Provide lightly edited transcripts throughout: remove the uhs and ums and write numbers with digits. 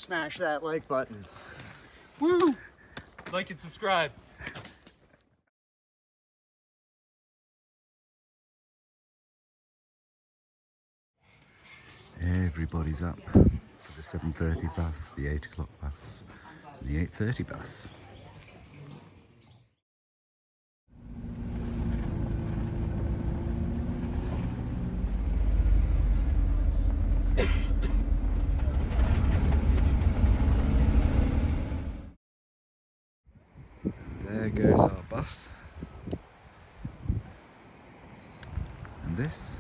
smash that like button. Woo! Like and subscribe. Everybody's up for the 7:30 bus, the 8 o'clock bus, and the 8:30 bus. There goes our bus. And this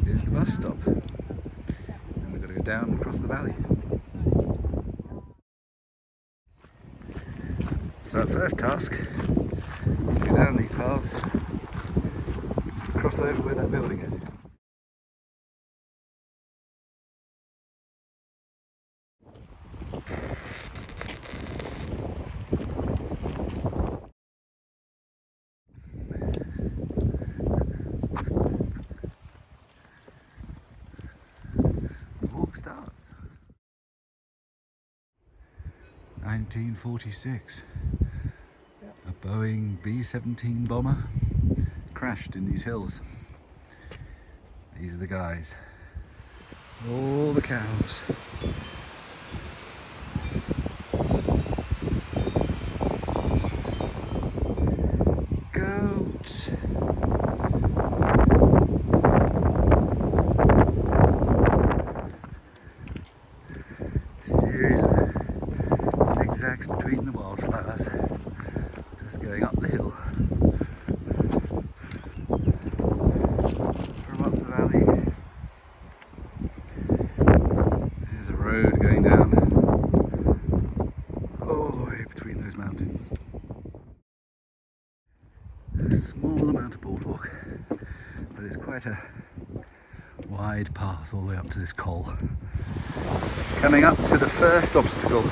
is the bus stop. And we've got to go down across the valley. So our first task is to go down these paths, cross over where that building is. Starts 1946. A Boeing B-17 bomber crashed in these hills. These are the guys. All the cows. Goats. Series of zigzags between the wildflowers, just going up the hill. From up the valley, there's a road going down all the way between those mountains. A small amount of boardwalk, but it's quite a wide path all the way up to this col. Coming up to the first obstacle.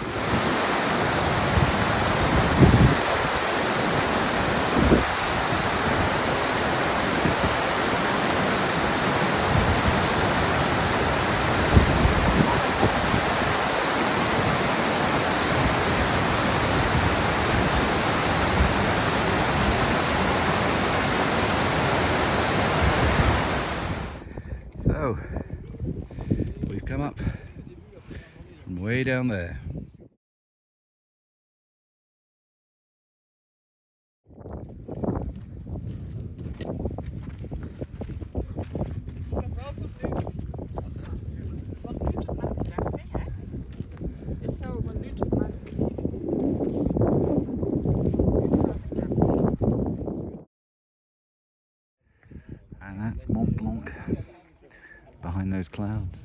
So, we've come up from way down there. And that's Mont Blanc behind those clouds.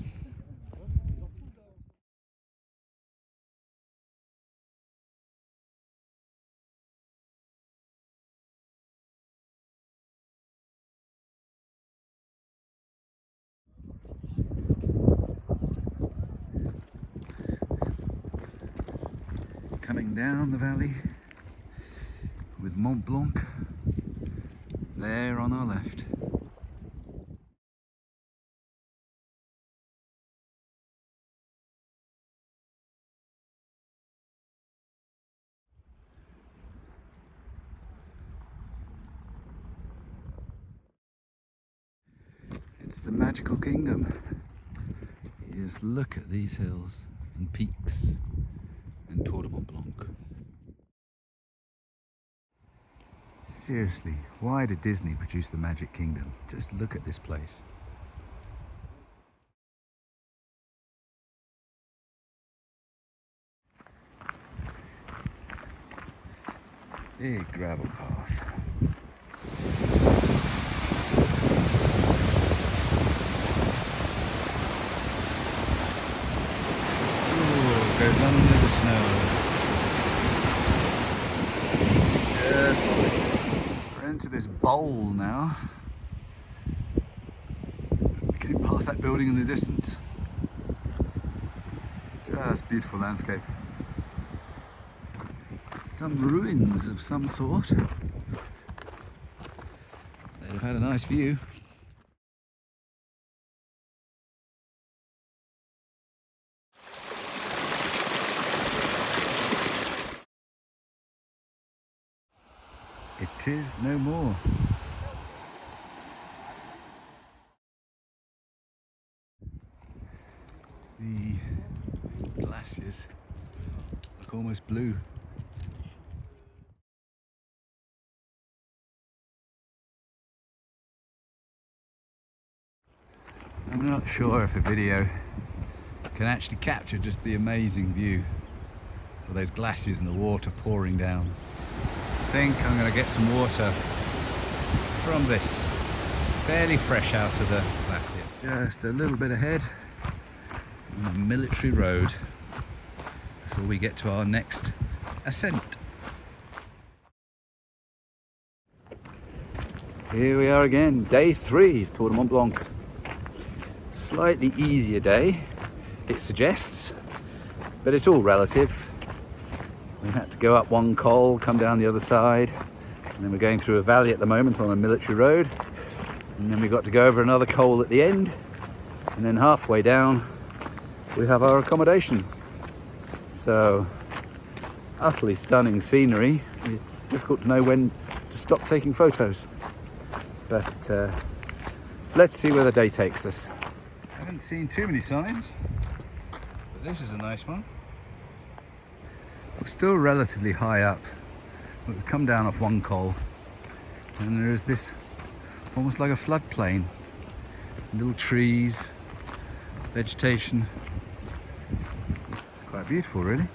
Coming down the valley with Mont Blanc there on our left. It's the magical kingdom. You just look at these hills and peaks and Tour de Mont Blanc. Seriously, why did Disney produce the Magic Kingdom? Just look at this place. Big gravel path. Ooh, goes under the snow. Yes, we're into this bowl now. Getting past that building in the distance. Just beautiful landscape. Some ruins of some sort. They'd have had a nice view. It is no more. The glaciers look almost blue. I'm not sure if a video can actually capture just the amazing view of those glaciers and the water pouring down. I think I'm going to get some water from this, fairly fresh out of the glacier. Just a little bit ahead on a military road before we get to our next ascent. Here we are again, day 3 of Tour de Mont Blanc. Slightly easier day, it suggests, but it's all relative. We had to go up one col, come down the other side, and then we're going through a valley at the moment on a military road, and then we got to go over another col at the end, and then halfway down we have our accommodation. So, utterly stunning scenery. It's difficult to know when to stop taking photos, but let's see where the day takes us. I haven't seen too many signs, but this is a nice one. We're still relatively high up, but we've come down off one col, and there is this almost like a floodplain. Little trees, vegetation. It's quite beautiful, really.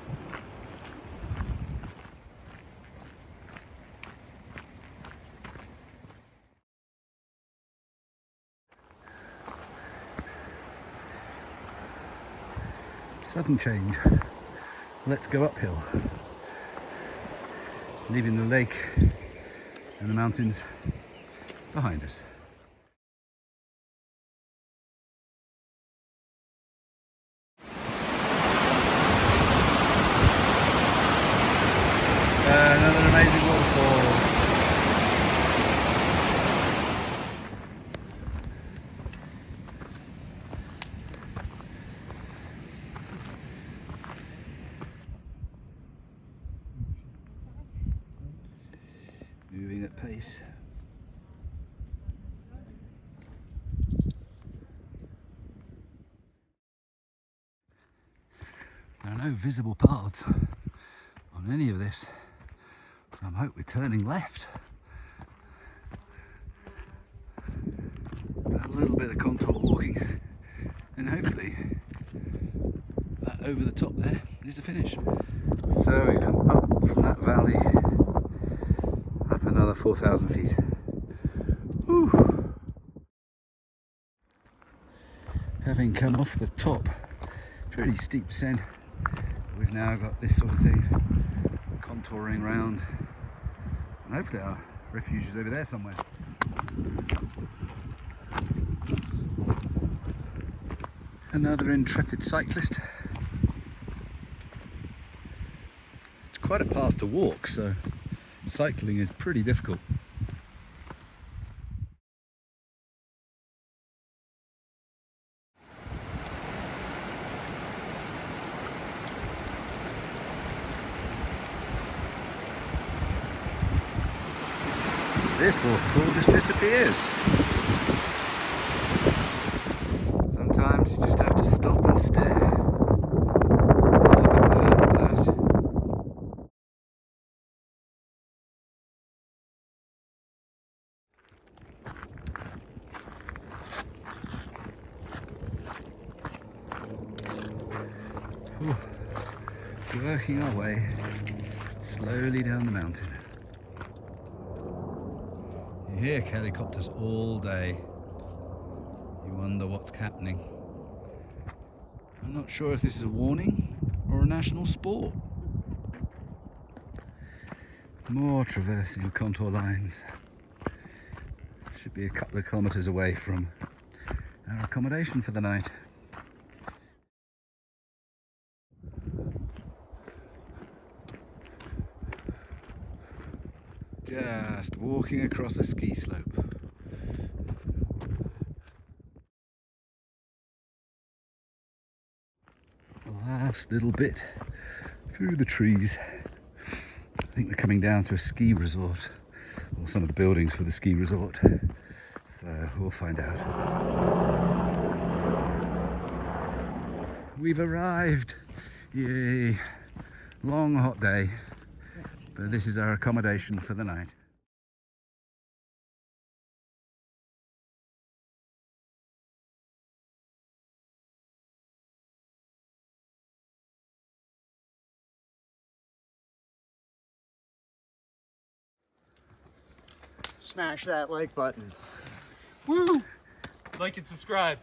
Sudden change. Let's go uphill, leaving the lake and the mountains behind us. Another amazing waterfall. Moving at pace. There are no visible paths on any of this, so I hope we're turning left. A little bit of contour walking, and hopefully that over the top there is the finish. So we come up from that valley, up another 4,000 feet. Whew. Having come off the top, pretty steep descent, we've now got this sort of thing contouring round, and hopefully our refuge is over there somewhere. Another intrepid cyclist. It's quite a path to walk, so cycling is pretty difficult. This waterfall just disappears. Sometimes you just have to stop and stare. Look at that. Whew. Working our way slowly down the mountain. You hear helicopters all day. You wonder what's happening. I'm not sure if this is a warning or a national sport. More traversing of contour lines. Should be a couple of kilometres away from our accommodation for the night. Just walking across a ski slope. The last little bit through the trees. I think we're coming down to a ski resort or some of the buildings for the ski resort. So we'll find out. We've arrived! Yay! Long hot day, but this is our accommodation for the night. Smash that like button. Woo! Like and subscribe.